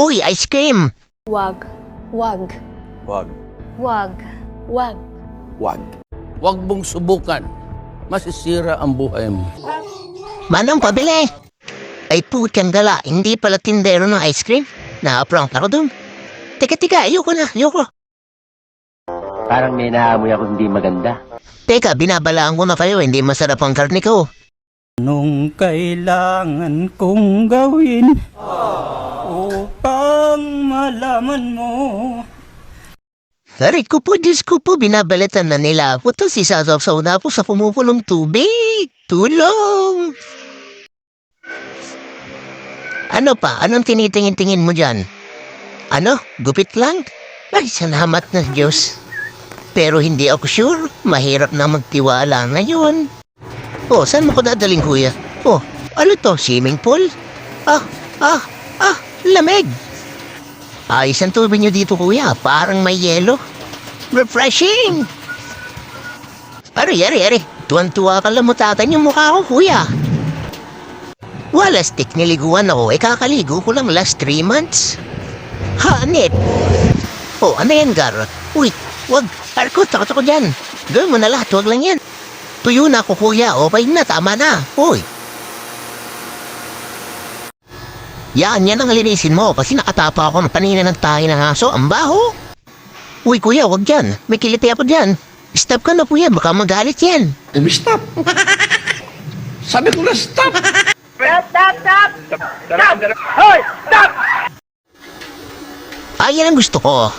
Uy, ice cream! Wag. Wag. Wag. Wag. Wag. Wag. Huwag mong subukan. Masisira ang buhay mo. Manong pabili! Ay putang gala, hindi pala tindero ng ice cream. Na-prank ako dun. Teka, ayoko na, ayoko. Parang may naamoy ako hindi maganda. Teka, binabalaan ko na kayo, hindi masarap ang karne ko. Anong kailangan kong gawin upang malaman mo? Aray ko po, Diyos ko po, binabalatan na nila ako. Tapos isasawsaw na po sa pumupulong tubig. Tulong! Ano pa? Anong tinitingin-tingin mo dyan? Ano? Gupit lang? Ay, salamat na Diyos. Pero hindi ako sure. Mahirap na magtiwala ngayon. Oh, saan mo ko dadaling, kuya? Oh, ano to? Swimming pool? Lamig! Ayos ang tubig nyo dito, kuya. Parang may yelo. Refreshing! Ari. Tuwan-tuwa ka lamutatan yung mukha ko, kuya. Wala stick niliguan ako. Kakaligo ko lang last 3 months. Hanip! Oh, ano yan, Gar? Uy, wag. Arko, takot ako dyan. Gawin mo na lahat, wag lang yan. Tuyo na ako, kuya. Okay na, tama na. Uy. Yan ang linisin mo kasi nakatapa ako ng panina ng tayo ng aso. Ang baho. Uy, kuya, wag dyan. May kiliti ako dyan. Stop ka na, kuya. Baka magalit yan. Stop! Sabi ko na stop! Yan ang gusto ko.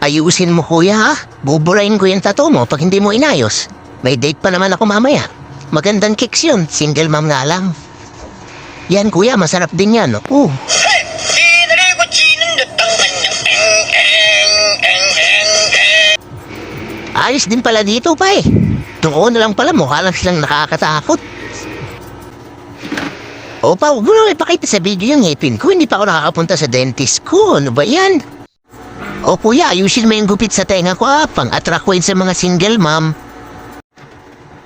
Ayusin mo, kuya, ha? Buburain ko yung tattoo mo pag hindi mo inayos. May date pa naman ako mamaya. Magandang kicks yun. Single mom nga lang. Yan, kuya. Masarap din yan. Ayos din pala dito, pa eh. Doon na lang pala. Mukha lang silang nakakatakot. Opa, huwag mo na ipakita sa video yung ngipin ko. Hindi pa ako nakakapunta sa dentist ko. Ano ba yan? O kuya, ayusin mo yung gupit sa tenga ko, pang-attract ko yun sa mga single mom.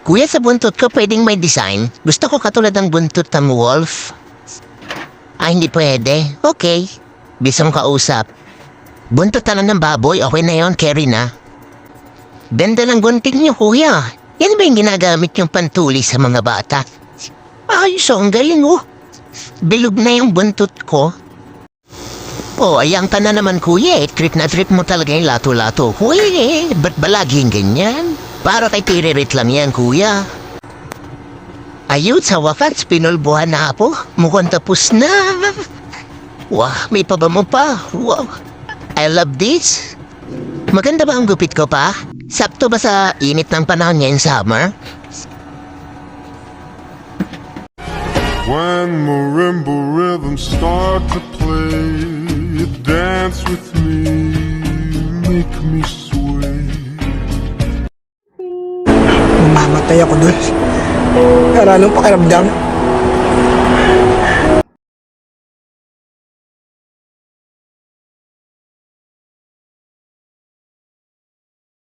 Kuya, sa buntot ko pwedeng may design. Gusto ko katulad ng buntot ng wolf. Hindi pwede. Okay. Bisang kausap. Buntot na ng baboy, okay na yon, carry na. Benda ng gunting niyo, kuya. Yan ba yung ginagamit yung pantuli sa mga bata? Ayos, ang galing, oh. Bilog na yung buntot ko. Oh, ayang ka na naman, kuya. Trip na trip mo talaga yung lato-lato. Kuya, ba't ba laging ganyan? Para kay tiririt lang yan, kuya. Ayun, sa wakas, pinulbuhan na ako. Mukhang tapos na. Wow, may paba mo pa. Wow, I love this. Maganda ba ang gupit ko pa? Sakto ba sa init ng panahon ngayon summer? When marimba rhythms start to play, you dance with me, make me sway. Mamatay ako dun. Pero anong pakiramdam?